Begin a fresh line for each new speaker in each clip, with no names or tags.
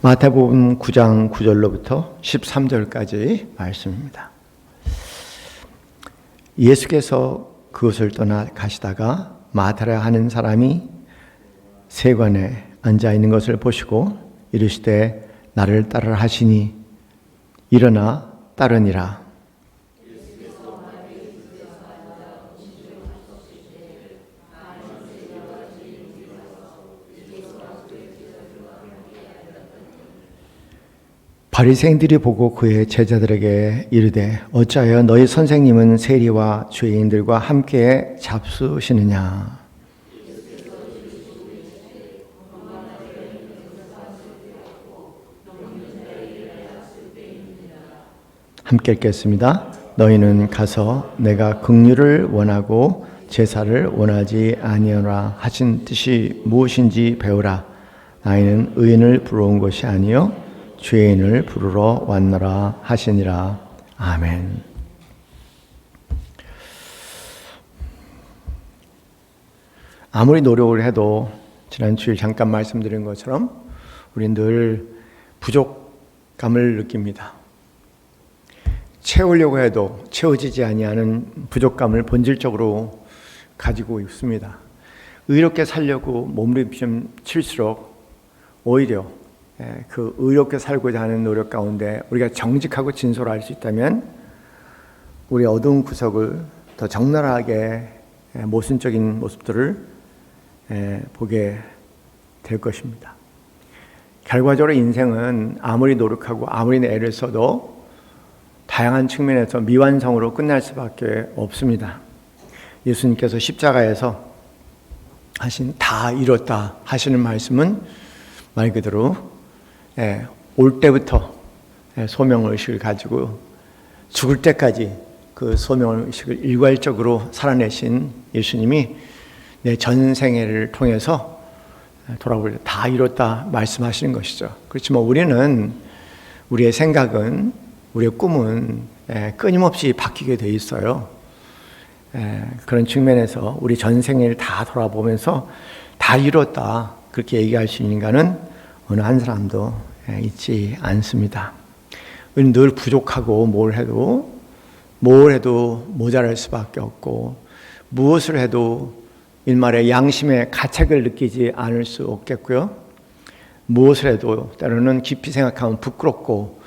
마태복음 9장 9절로부터 13절까지 말씀입니다. 예수께서 그곳을 떠나 가시다가 마다라 하는 사람이 세관에 앉아 있는 것을 보시고 이르시되 나를 따르라 하시니 일어나 따르니라. 바리새인들이 보고 그의 제자들에게 이르되 어찌하여 너희 선생님은 세리와 죄인들과 함께 잡수시느냐. 함께 읽겠습니다. 너희는 가서 내가 긍휼을 원하고 제사를 원하지 아니하노라 하신 뜻이 무엇인지 배우라. 나이는 의인을 부러운 것이 아니요 죄인을 부르러 왔노라 하시니라. 아멘. 아무리 노력을 해도 지난 주일 잠깐 말씀드린 것처럼 우리는 늘 부족감을 느낍니다. 채우려고 해도 채워지지 아니하는 부족감을 본질적으로 가지고 있습니다. 의롭게 살려고 몸부림칠수록 오히려 그 의롭게 살고자 하는 노력 가운데 우리가 정직하고 진솔할 수 있다면 우리 어두운 구석을 더 적나라하게 모순적인 모습들을 보게 될 것입니다. 결과적으로 인생은 아무리 노력하고 아무리 애를 써도 다양한 측면에서 미완성으로 끝날 수밖에 없습니다. 예수님께서 십자가에서 하신 다 이뤘다 하시는 말씀은 말 그대로 올 때부터 소명의식을 가지고 죽을 때까지 그 소명의식을 일괄적으로 살아내신 예수님이 내 전생애를 통해서 돌아볼 때 다 이뤘다 말씀하시는 것이죠. 그렇지만 우리는 우리의 생각은 우리의 꿈은 끊임없이 바뀌게 돼 있어요. 그런 측면에서 우리 전생애를 다 돌아보면서 다 이뤘다 그렇게 얘기할 수 있는가는 어느 한 사람도 있지 않습니다. 우리는 늘 부족하고 뭘 해도 모자랄 수밖에 없고 무엇을 해도 일말의 양심의 가책을 느끼지 않을 수 없겠고요. 무엇을 해도 때로는 깊이 생각하면 부끄럽고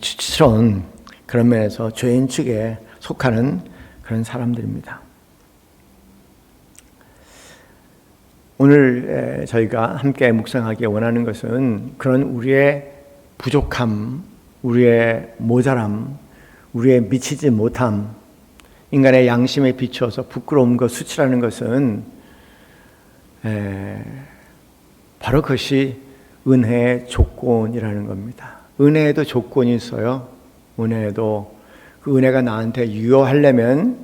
추스러운 그런 면에서 죄인 측에 속하는 그런 사람들입니다. 오늘 저희가 함께 묵상하기 원하는 것은 그런 우리의 부족함, 우리의 모자람, 우리의 미치지 못함, 인간의 양심에 비추어서 부끄러움과 수치라는 것은 바로 그것이 은혜의 조건이라는 겁니다. 은혜에도 조건이 있어요. 은혜에도 그 은혜가 나한테 유효하려면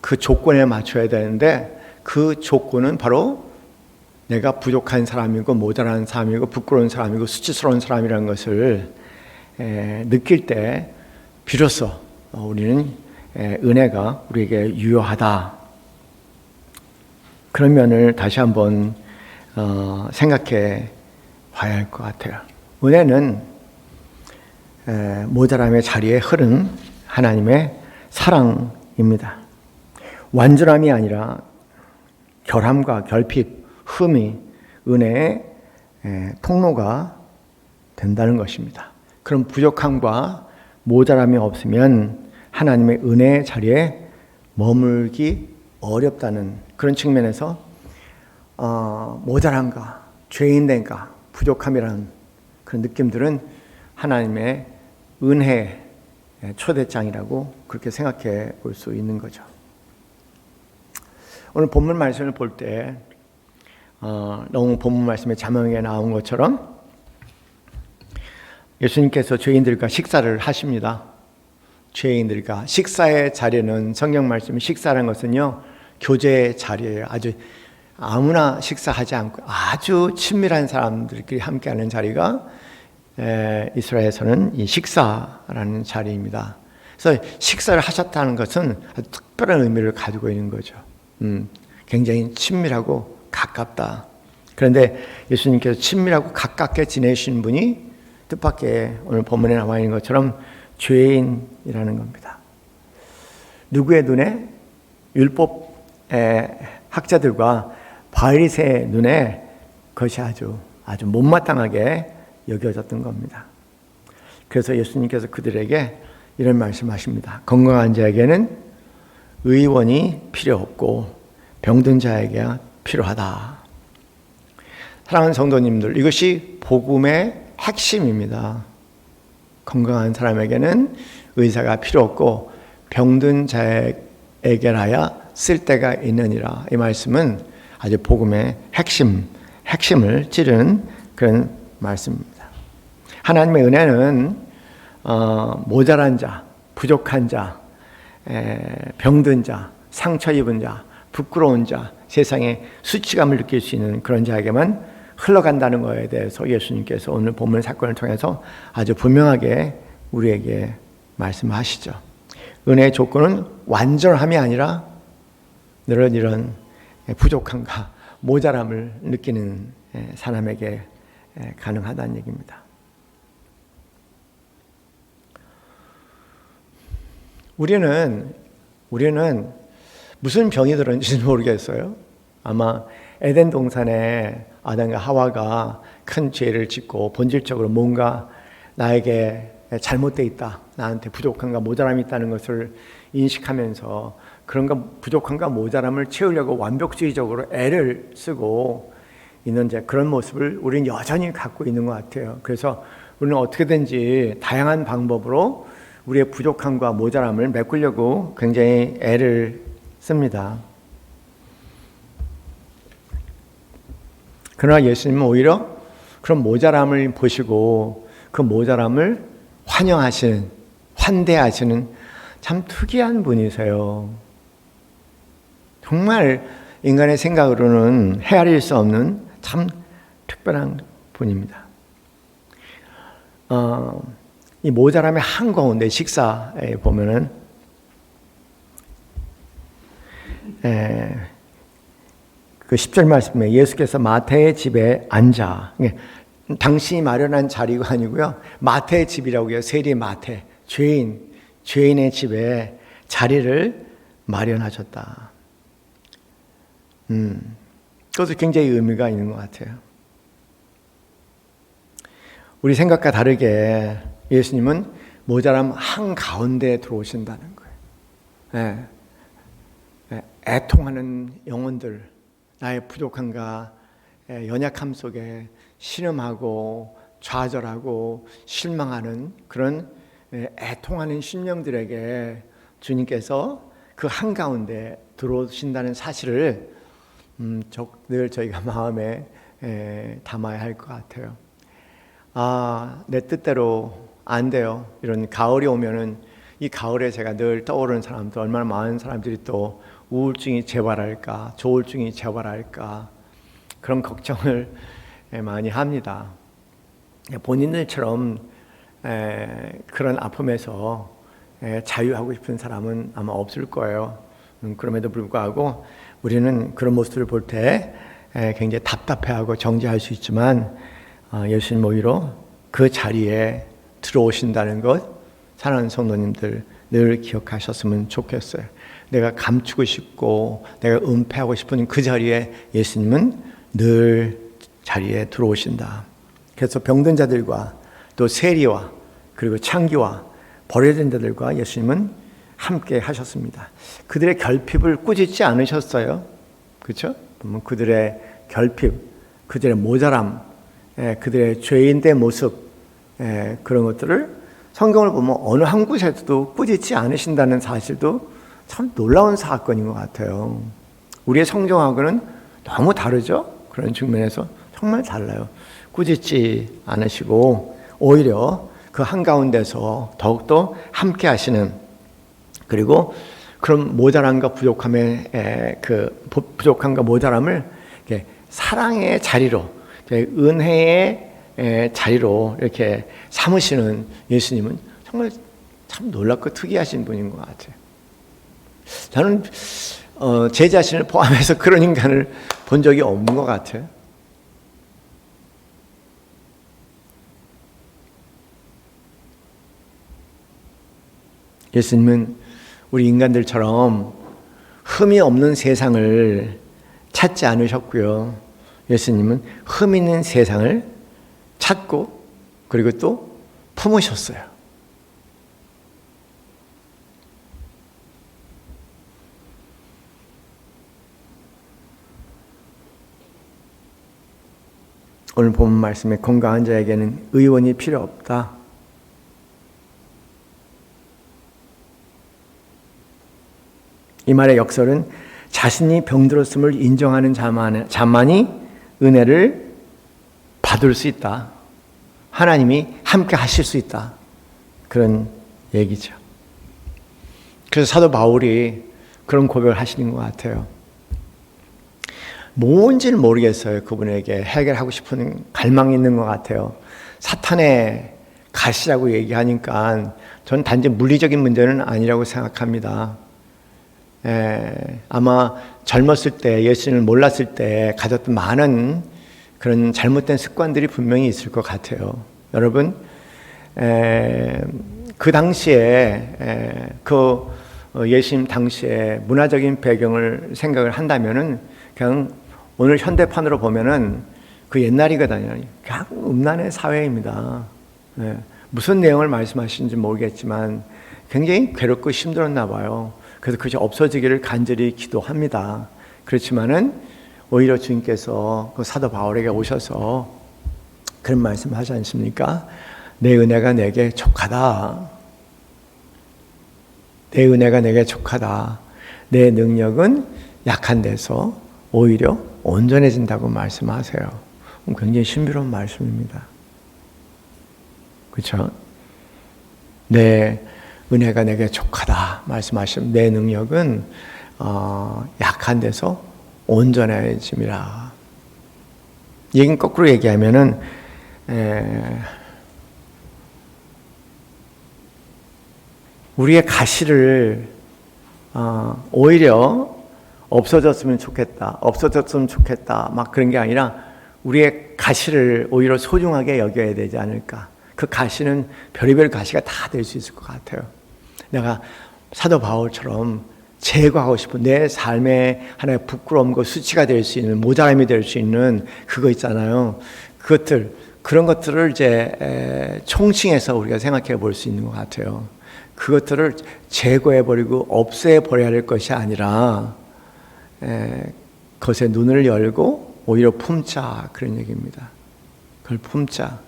그 조건에 맞춰야 되는데 그 조건은 바로 내가 부족한 사람이고 모자란 사람이고 부끄러운 사람이고 수치스러운 사람이라는 것을 느낄 때 비로소 우리는 은혜가 우리에게 유효하다. 그런 면을 다시 한번 생각해 봐야 할 것 같아요. 은혜는 모자람의 자리에 흐른 하나님의 사랑입니다. 완전함이 아니라 결함과 결핍, 흠이 은혜의 통로가 된다는 것입니다. 그런 부족함과 모자람이 없으면 하나님의 은혜의 자리에 머물기 어렵다는 그런 측면에서 모자람과 죄인됨과 부족함이라는 그런 느낌들은 하나님의 은혜의 초대장이라고 그렇게 생각해 볼 수 있는 거죠. 오늘 본문 말씀을 볼 때 너무 본문 말씀에 자명하게 나온 것처럼 예수님께서 죄인들과 식사를 하십니다. 죄인들과 식사의 자리는 성경 말씀 식사라는 것은요 교제의 자리예요. 아주 아무나 식사하지 않고 아주 친밀한 사람들끼리 함께하는 자리가 이스라엘에서는 이 식사라는 자리입니다. 그래서 식사를 하셨다는 것은 아주 특별한 의미를 가지고 있는 거죠. 굉장히 친밀하고 가깝다. 그런데 예수님께서 친밀하고 가깝게 지내신 분이 뜻밖의 오늘 본문에 나와 있는 것처럼 죄인이라는 겁니다. 누구의 눈에? 율법의 학자들과 바리새의 눈에 그것이 아주 못마땅하게 여겨졌던 겁니다. 그래서 예수님께서 그들에게 이런 말씀하십니다. 건강한 자에게는 의원이 필요 없고 병든 자에게 필요하다. 사랑하는 성도님들, 이것이 복음의 핵심입니다. 건강한 사람에게는 의사가 필요 없고 병든 자에게라야 쓸데가 있느니라. 이 말씀은 아주 복음의 핵심을 찌르는 그런 말씀입니다. 하나님의 은혜는 모자란 자, 부족한 자, 병든 자, 상처 입은 자, 부끄러운 자, 세상에 수치감을 느낄 수 있는 그런 자에게만 흘러간다는 것에 대해서 예수님께서 오늘 본문 사건을 통해서 아주 분명하게 우리에게 말씀하시죠. 은혜의 조건은 완전함이 아니라 늘 이런 부족함과 모자람을 느끼는 사람에게 가능하다는 얘기입니다. 우리는 무슨 병이 들었는지 모르겠어요. 아마 에덴 동산에 아담과 하와가 큰 죄를 짓고 본질적으로 뭔가 나에게 잘못되어 있다, 나한테 부족함과 모자람이 있다는 것을 인식하면서 그런 부족함과 모자람을 채우려고 완벽주의적으로 애를 쓰고 있는 그런 모습을 우리는 여전히 갖고 있는 것 같아요. 그래서 우리는 어떻게든지 다양한 방법으로 우리의 부족함과 모자람을 메꾸려고 굉장히 애를 씁니다. 그러나 예수님은 오히려 그런 모자람을 보시고 그 모자람을 환대하시는 참 특이한 분이세요. 정말 인간의 생각으로는 헤아릴 수 없는 참 특별한 분입니다. 이 모자람의 한가운데 식사에 보면은 그 10절 말씀에 예수께서 마태의 집에 앉아, 당신이 마련한 자리가 아니고요, 마태의 집이라고 해요. 세리 마태, 죄인의 집에 자리를 마련하셨다. 그것도 굉장히 의미가 있는 것 같아요. 우리 생각과 다르게 예수님은 모자람 한가운데 들어오신다는 거예요. 애통하는 영혼들, 나의 부족함과 연약함 속에 신음하고 좌절하고 실망하는 그런 애통하는 심령들에게 주님께서 그 한가운데 들어오신다는 사실을 늘 저희가 마음에 담아야 할 것 같아요. 내 뜻대로 안 돼요. 이런 가을이 오면은 이 가을에 제가 늘 떠오르는 사람들, 얼마나 많은 사람들이 또 우울증이 재발할까, 조울증이 재발할까 그런 걱정을 많이 합니다. 본인들처럼 그런 아픔에서 자유하고 싶은 사람은 아마 없을 거예요. 그럼에도 불구하고 우리는 그런 모습을 볼 때 굉장히 답답해하고 정죄할 수 있지만 예수님 오히려 그 자리에 들어오신다는 것, 사랑하는 성도님들 늘 기억하셨으면 좋겠어요. 내가 감추고 싶고 내가 은폐하고 싶은 그 자리에 예수님은 늘 자리에 들어오신다. 그래서 병든 자들과 또 세리와 그리고 창기와 버려진 자들과 예수님은 함께 하셨습니다. 그들의 결핍을 꾸짖지 않으셨어요. 그렇죠? 그들의 결핍, 그들의 모자람, 그들의 죄인된 모습, 그런 것들을 성경을 보면 어느 한 곳에서도 꾸짖지 않으신다는 사실도 참 놀라운 사건인 것 같아요. 우리의 성경하고는 너무 다르죠? 그런 측면에서 정말 달라요. 꾸짖지 않으시고 오히려 그 한가운데서 더욱더 함께 하시는, 그리고 그런 모자람과 부족함과 모자람을 이렇게 사랑의 자리로, 은혜의 자리로 이렇게 삼으시는 예수님은 정말 참 놀랍고 특이하신 분인 것 같아요. 저는 제 자신을 포함해서 그런 인간을 본 적이 없는 것 같아요. 예수님은 우리 인간들처럼 흠이 없는 세상을 찾지 않으셨고요. 예수님은 흠 있는 세상을 찾고 그리고 또 품으셨어요. 오늘 본 말씀에 건강한 자에게는 의원이 필요 없다. 이 말의 역설은 자신이 병들었음을 인정하는 자만이 은혜를 받을 수 있다. 하나님이 함께 하실 수 있다. 그런 얘기죠. 그래서 사도 바울이 그런 고백을 하시는 것 같아요. 뭔지는 모르겠어요. 그분에게 해결하고 싶은 갈망이 있는 것 같아요. 사탄의 가시라고 얘기하니까 전 단지 물리적인 문제는 아니라고 생각합니다. 아마 젊었을 때, 예수님을 몰랐을 때 가졌던 많은 그런 잘못된 습관들이 분명히 있을 것 같아요. 여러분, 그 당시에, 예수님 당시에 문화적인 배경을 생각을 한다면은 그냥 오늘 현대판으로 보면은 그 옛날이거든요. 그냥 음란의 사회입니다. 무슨 내용을 말씀하시는지 모르겠지만 굉장히 괴롭고 힘들었나 봐요. 그래서 그것이 없어지기를 간절히 기도합니다. 그렇지만은 오히려 주님께서 그 사도 바울에게 오셔서 그런 말씀 하지 않습니까? 내 은혜가 내게 족하다. 내 은혜가 내게 족하다. 내 능력은 약한 데서 오히려 온전해진다고 말씀하세요. 굉장히 신비로운 말씀입니다. 그렇죠? 내 은혜가 내게 족하다 말씀하시면 내 능력은 약한 데서 온전해짐이라. 얘긴 거꾸로 얘기하면은 우리의 가시를 오히려 없어졌으면 좋겠다, 없어졌으면 좋겠다 막 그런 게 아니라 우리의 가시를 오히려 소중하게 여겨야 되지 않을까. 그 가시는 별의별 가시가 다 될 수 있을 것 같아요. 내가 사도 바울처럼 제거하고 싶은 내 삶의 하나의 부끄러움과 수치가 될 수 있는, 모자람이 될 수 있는 그거 있잖아요. 그런 것들을 이제 총칭해서 우리가 생각해 볼 수 있는 것 같아요. 그것들을 제거해버리고 없애버려야 할 것이 아니라 그것에 눈을 열고 오히려 품자, 그런 얘기입니다. 그걸 품자.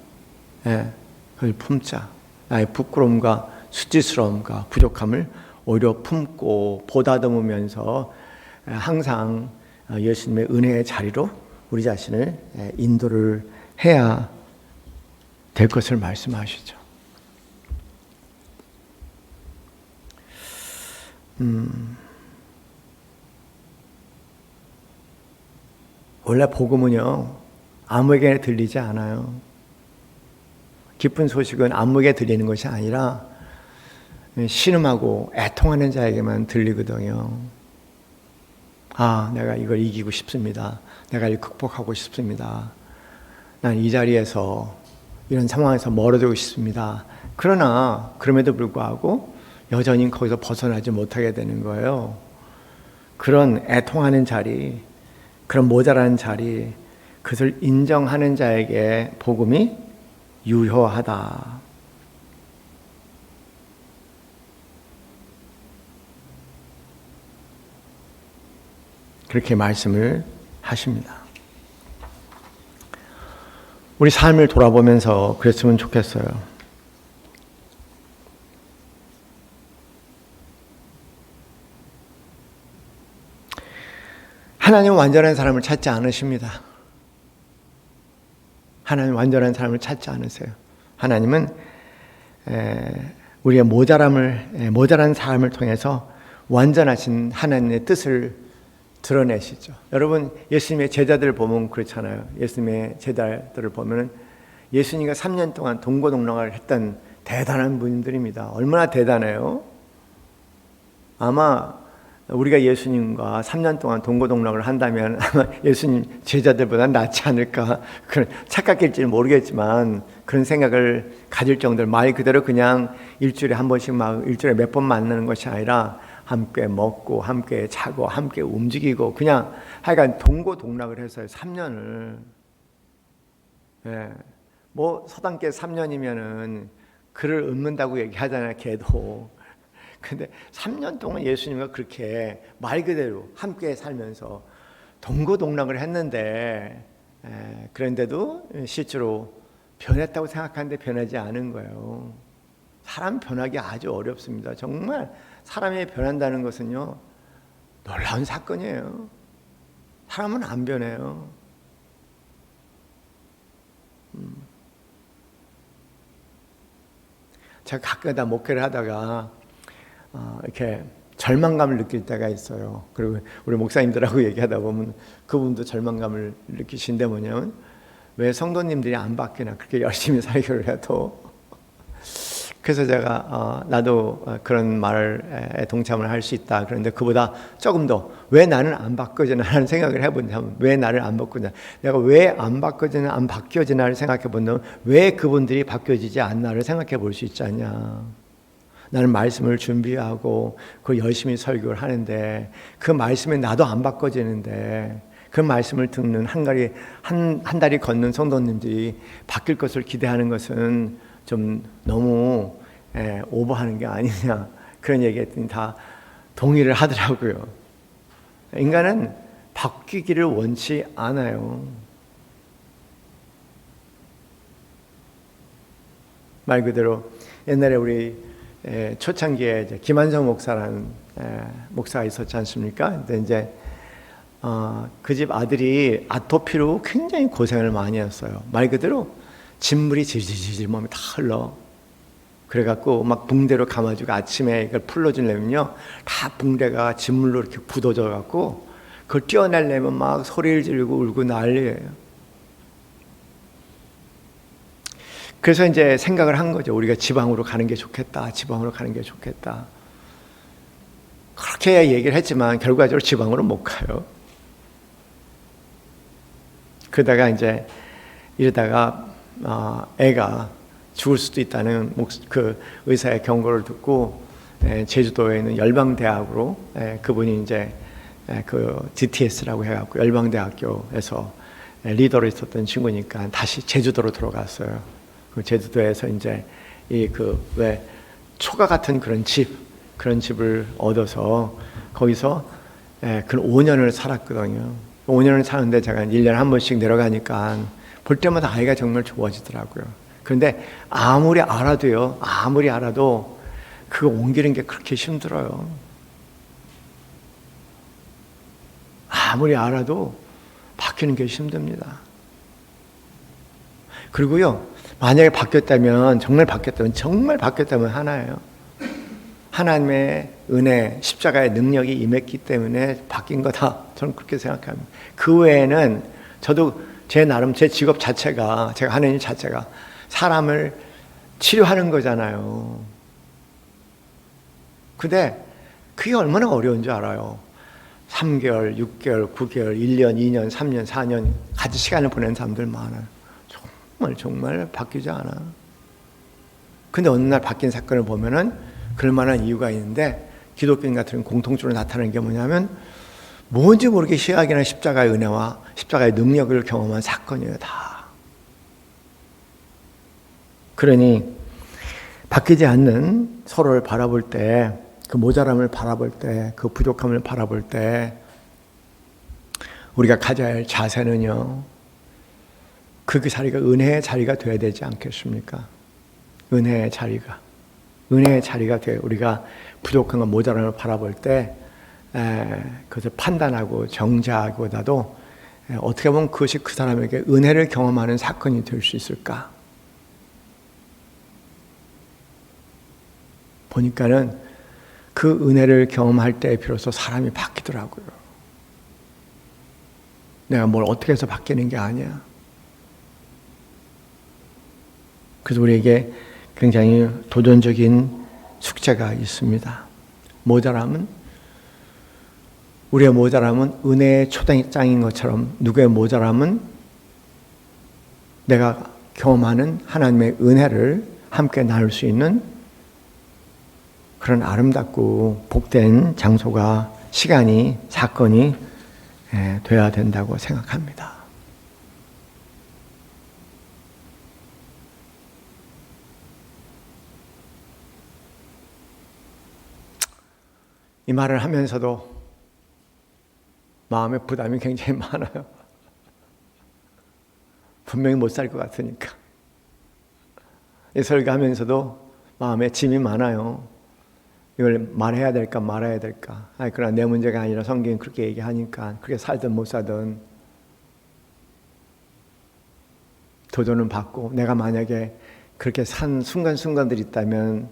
그걸 품자. 나의 부끄러움과 수치스러움과 부족함을 오히려 품고 보다듬으면서 항상 예수님의 은혜의 자리로 우리 자신을 인도를 해야 될 것을 말씀하시죠. 원래 복음은요, 아무에게 들리지 않아요. 기쁜 소식은 아무에게 들리는 것이 아니라 신음하고 애통하는 자에게만 들리거든요. 아, 내가 이걸 이기고 싶습니다. 내가 이걸 극복하고 싶습니다. 난 이 자리에서, 이런 상황에서 멀어지고 싶습니다. 그러나 그럼에도 불구하고 여전히 거기서 벗어나지 못하게 되는 거예요. 그런 애통하는 자리, 그런 모자라는 자리, 그것을 인정하는 자에게 복음이 유효하다. 그렇게 말씀을 하십니다. 우리 삶을 돌아보면서 그랬으면 좋겠어요. 하나님은 완전한 사람을 찾지 않으십니다. 하나님은 완전한 사람을 찾지 않으세요. 하나님은 우리의 모자란 삶을 통해서 완전하신 하나님의 뜻을 드러내시죠. 여러분, 예수님의 제자들을 보면 그렇잖아요. 예수님의 제자들을 보면 예수님과 3년 동안 동고동락을 했던 대단한 분들입니다. 얼마나 대단해요? 아마 우리가 예수님과 3년 동안 동고동락을 한다면 아마 예수님 제자들보다 낫지 않을까, 그런 착각일지는 모르겠지만 그런 생각을 가질 정도로 말 그대로 그냥 일주일에 한 번씩 막 일주일에 몇 번 만나는 것이 아니라 함께 먹고 함께 자고 함께 움직이고 그냥 하여간 동고동락을 해서 3년을, 예, 뭐 서당계 3년이면은 글을 읊는다고 얘기하잖아요, 걔도. 근데 3년 동안 예수님과 그렇게 말 그대로 함께 살면서 동고동락을 했는데, 그런데도 실제로 변했다고 생각하는데 변하지 않은 거예요. 사람 변하기 아주 어렵습니다. 정말 사람이 변한다는 것은요, 놀라운 사건이에요. 사람은 안 변해요. 제가 가끔가다 목회를 하다가 이렇게 절망감을 느낄 때가 있어요. 그리고 우리 목사님들하고 얘기하다 보면 그분도 절망감을 느끼신데 뭐냐면, 왜 성도님들이 안 바뀌나, 그렇게 열심히 설교를 해도. 그래서 제가 나도 그런 말에 동참을 할 수 있다. 그런데 그보다 조금 더 왜 나는 안 바뀌어지나 하는 생각을 해본다면, 왜 나를 안 바뀌어지나, 내가 왜 안 바뀌어지나 안 바뀌어지나를 생각해 본다면 왜 그분들이 바뀌어지지 않나를 생각해 볼 수 있지 않냐. 나는 말씀을 준비하고 그 열심히 설교를 하는데 그 말씀에 나도 안 바꿔지는데, 그 말씀을 듣는 한 달이 걷는 성도님들이 바뀔 것을 기대하는 것은 좀 너무 오버하는 게 아니냐, 그런 얘기했더니 다 동의를 하더라고요. 인간은 바뀌기를 원치 않아요. 말 그대로 옛날에 우리 초창기에 이제 김한성 목사라는 목사가 있었지 않습니까? 근데 이제 그 집 아들이 아토피로 굉장히 고생을 많이 했어요. 말 그대로 진물이 질질질 몸에 다 흘러. 그래갖고 막 붕대로 감아주고 아침에 이걸 풀러주려면요, 다 붕대가 진물로 이렇게 굳어져갖고 그걸 떼어내려면 막 소리를 지르고 울고 난리예요. 그래서 이제 생각을 한 거죠. 우리가 지방으로 가는 게 좋겠다. 지방으로 가는 게 좋겠다. 그렇게 얘기를 했지만 결과적으로 지방으로 못 가요. 그러다가 이제 이러다가 애가 죽을 수도 있다는 그 의사의 경고를 듣고 제주도에 있는 열방대학으로, 그분이 이제 그 DTS라고 해갖고 열방대학교에서 리더로 있었던 친구니까 다시 제주도로 들어갔어요. 그 제주도에서 이제 이 그 왜 초가 같은 그런 집을 얻어서 거기서 그 5년을 살았거든요. 5년을 사는데 제가 1년에 한 번씩 내려가니까 볼 때마다 아이가 정말 좋아지더라고요. 그런데 아무리 알아도 그거 옮기는 게 그렇게 힘들어요. 아무리 알아도 바뀌는 게 힘듭니다. 그리고요, 만약에 정말 바뀌었다면 하나예요. 하나님의 은혜, 십자가의 능력이 임했기 때문에 바뀐 거다. 저는 그렇게 생각합니다. 그 외에는 저도 제 나름 제 직업 자체가, 제가 하는 일 자체가 사람을 치료하는 거잖아요. 근데 그게 얼마나 어려운 줄 알아요. 3개월, 6개월, 9개월, 1년, 2년, 3년, 4년 같이 시간을 보낸 사람들 많아요. 정말 바뀌지 않아. 근데 어느 날 바뀐 사건을 보면은 그럴 만한 이유가 있는데, 기독교인 같은 공통적으로 나타나는 게 뭐냐면 뭔지 모르게 희학이나 십자가의 은혜와 십자가의 능력을 경험한 사건이에요, 다. 그러니 바뀌지 않는 서로를 바라볼 때, 그 모자람을 바라볼 때, 그 부족함을 바라볼 때 우리가 가져야 할 자세는요, 그 자리가 은혜의 자리가 되어야 되지 않겠습니까? 은혜의 자리가 돼. 우리가 부족한 것, 모자람을 바라볼 때 그것을 판단하고 정죄하기보다도 어떻게 보면 그것이 그 사람에게 은혜를 경험하는 사건이 될 수 있을까? 보니까는 그 은혜를 경험할 때 비로소 사람이 바뀌더라고요. 내가 뭘 어떻게 해서 바뀌는 게 아니야. 그래서 우리에게 굉장히 도전적인 숙제가 있습니다. 모자람은 우리의 모자람은 은혜의 초장인 것처럼 누구의 모자람은 내가 경험하는 하나님의 은혜를 함께 나눌 수 있는 그런 아름답고 복된 장소가, 시간이, 사건이 돼야 된다고 생각합니다. 이 말을 하면서도 마음의 부담이 굉장히 많아요. 분명히 못 살 것 같으니까. 이 설교하면서도 마음에 짐이 많아요. 이걸 말해야 될까 말아야 될까. 그러나 내 문제가 아니라 성경이 그렇게 얘기하니까 그렇게 살든 못 살든 도전은 받고, 내가 만약에 그렇게 산 순간순간들이 있다면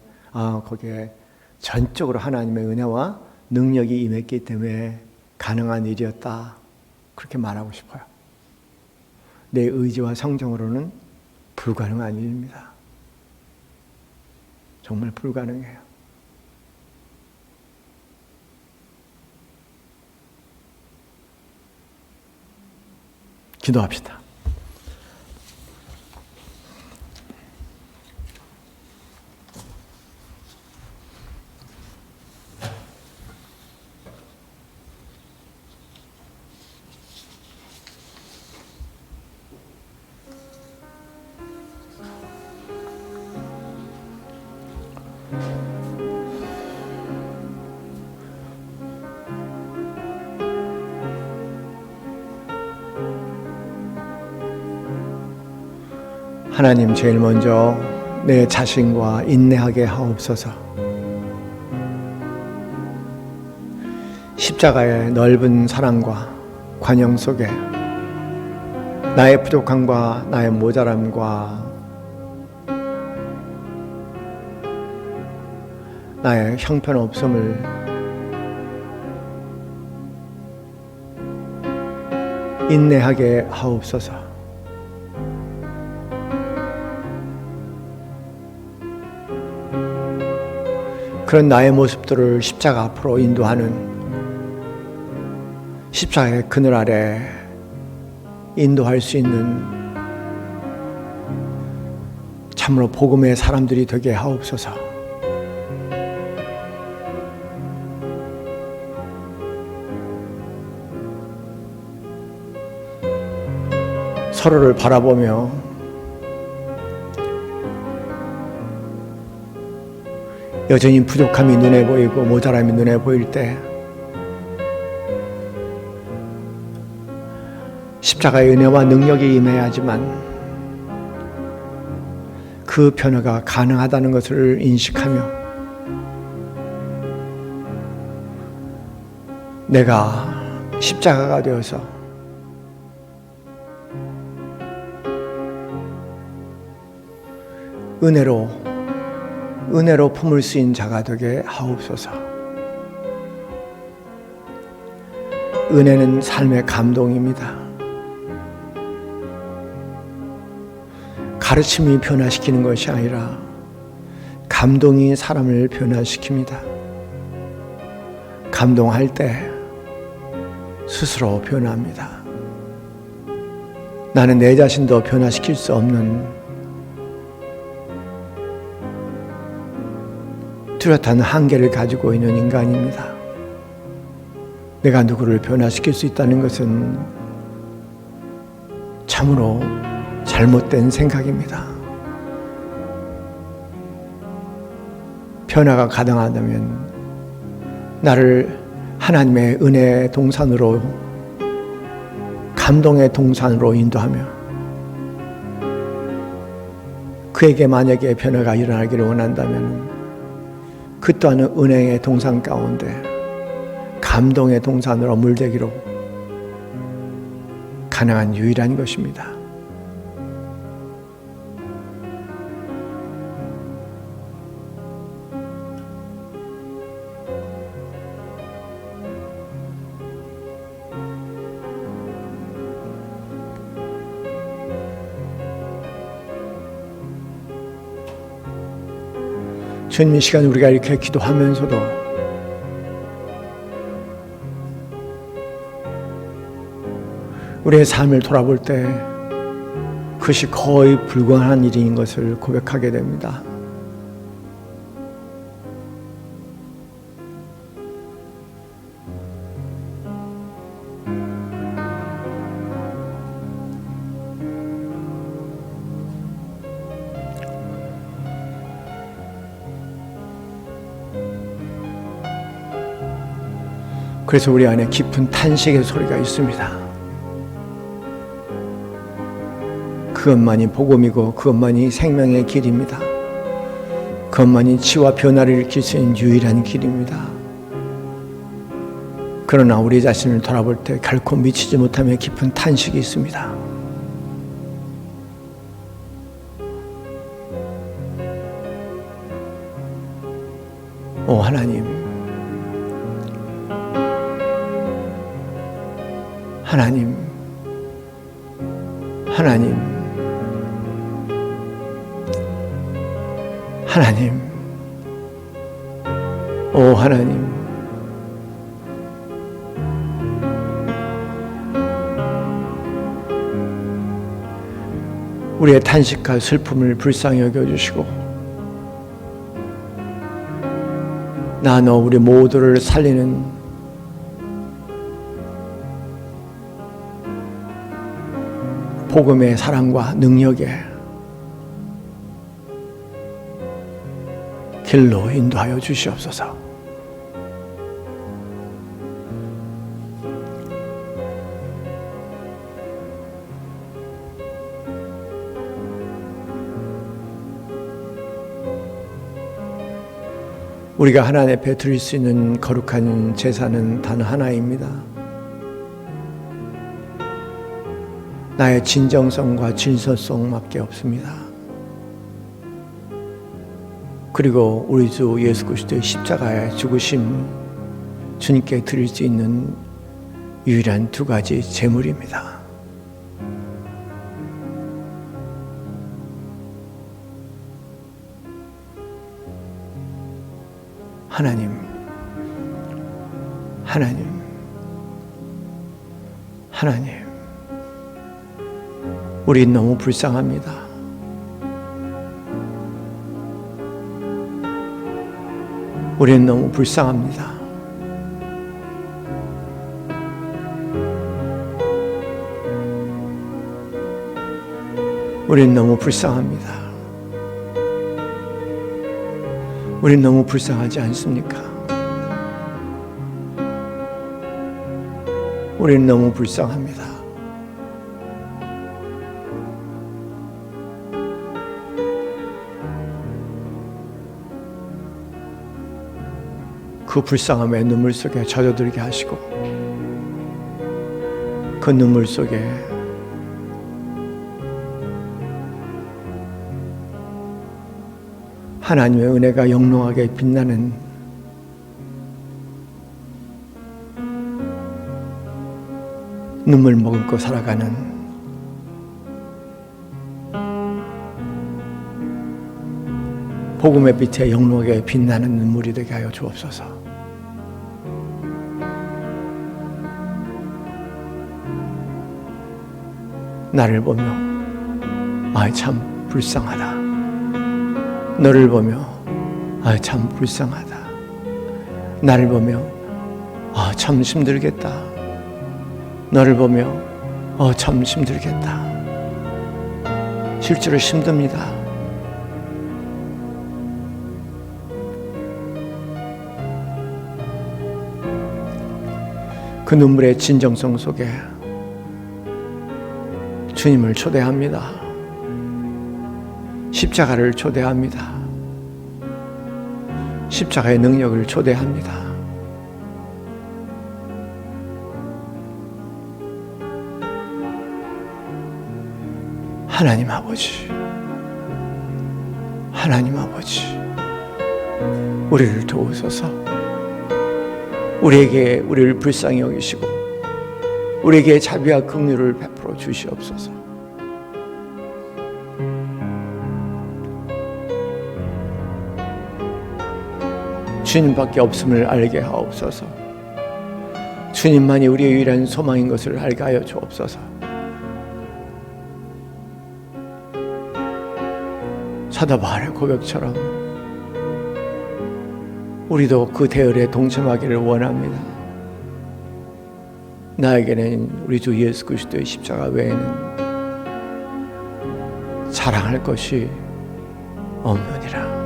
거기에 전적으로 하나님의 은혜와 능력이 임했기 때문에 가능한 일이었다, 그렇게 말하고 싶어요. 내 의지와 성정으로는 불가능한 일입니다. 정말 불가능해요. 기도합시다. 하나님, 제일 먼저 내 자신과 인내하게 하옵소서. 십자가의 넓은 사랑과 관용 속에 나의 부족함과 나의 모자람과 나의 형편없음을 인내하게 하옵소서. 그런 나의 모습들을 십자가 앞으로 인도하는, 십자가의 그늘 아래 인도할 수 있는 참으로 복음의 사람들이 되게 하옵소서. 서로를 바라보며 여전히 부족함이 눈에 보이고 모자람이 눈에 보일 때 십자가의 은혜와 능력이 임해야지만 그 변화가 가능하다는 것을 인식하며 내가 십자가가 되어서 은혜로 품을 수 있는 자가 되게 하옵소서. 은혜는 삶의 감동입니다. 가르침이 변화시키는 것이 아니라 감동이 사람을 변화시킵니다. 감동할 때 스스로 변화합니다. 나는 내 자신도 변화시킬 수 없는 뚜렷한 한계를 가지고 있는 인간입니다. 내가 누구를 변화시킬 수 있다는 것은 참으로 잘못된 생각입니다. 변화가 가능하다면 나를 하나님의 은혜의 동산으로, 감동의 동산으로 인도하며 그에게 만약에 변화가 일어나기를 원한다면 그 또한 은혜의 동산 가운데 감동의 동산으로 물들기로 가능한 유일한 것입니다. 주님, 이 시간 우리가 이렇게 기도하면서도 우리의 삶을 돌아볼 때 그것이 거의 불가능한 일인 것을 고백하게 됩니다. 그래서 우리 안에 깊은 탄식의 소리가 있습니다. 그것만이 복음이고 그것만이 생명의 길입니다. 그것만이 치유와 변화를 일으킬 수 있는 유일한 길입니다. 그러나 우리 자신을 돌아볼 때 결코 미치지 못하며 깊은 탄식이 있습니다. 오 하나님, 하나님, 하나님, 하나님, 오 하나님, 우리의 탄식과 슬픔을 불쌍히 여겨주시고 나 너 우리 모두를 살리는 복음의 사랑과 능력의 길로 인도하여 주시옵소서. 우리가 하나님 앞에 드릴 수 있는 거룩한 제사는 단 하나입니다. 나의 진정성과 진실성밖에 없습니다. 그리고 우리 주 예수 그리스도의 십자가의 죽으심, 주님께 드릴 수 있는 유일한 두 가지 제물입니다. 하나님, 하나님, 하나님, 우린 너무 불쌍합니다. 우린 너무 불쌍합니다. 우린 너무 불쌍합니다. 우린 너무 불쌍하지 않습니까? 우린 너무 불쌍합니다. 그 불쌍함의 눈물 속에 젖어들게 하시고 그 눈물 속에 하나님의 은혜가 영롱하게 빛나는 눈물 머금고 살아가는 복음의 빛에 영롱하게 빛나는 눈물이 되게 하여 주옵소서. 나를 보며 참 불쌍하다. 너를 보며 참 불쌍하다. 나를 보며 참 힘들겠다. 너를 보며 참 힘들겠다. 실제로 힘듭니다. 그 눈물의 진정성 속에 주님을 초대합니다. 십자가를 초대합니다. 십자가의 능력을 초대합니다. 하나님 아버지, 하나님 아버지, 우리를 도우소서. 우리를 불쌍히 여기시고 우리에게 자비와 긍휼을 베풀어 주시옵소서. 주님밖에 없음을 알게 하옵소서. 주님만이 우리의 유일한 소망인 것을 알게 하여 주옵소서. 사도 바울의 고백처럼 우리도 그 대열에 동참하기를 원합니다. 나에게는 우리 주 예수 그리스도의 십자가 외에는 자랑할 것이 없느니라.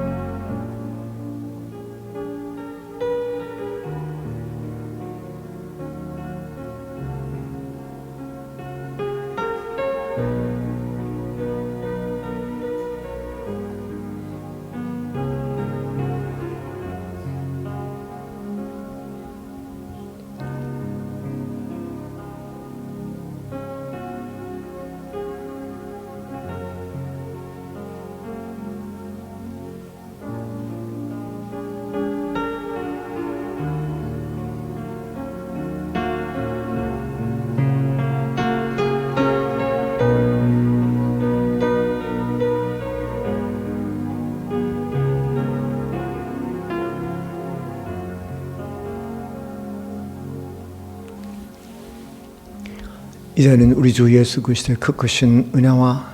이제는 우리 주 예수 그리스도의 그 크신 은혜와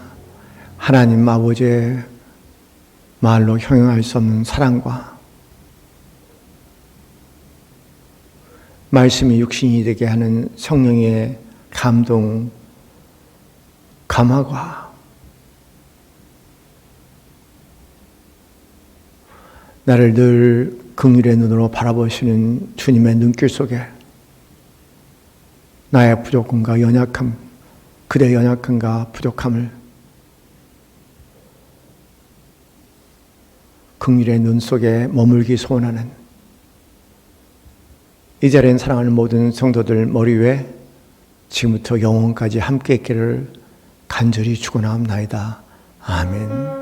하나님 아버지의 말로 형용할 수 없는 사랑과 말씀이 육신이 되게 하는 성령의 감동, 감화가 나를 늘 긍휼의 눈으로 바라보시는 주님의 눈길 속에 나의 부족함과 연약함, 그대의 연약함과 부족함을 긍휼의 눈 속에 머물기 소원하는 이 자리엔 사랑하는 모든 성도들 머리 위에 지금부터 영원까지 함께 있기를 간절히 축원하옵나이다. 아멘.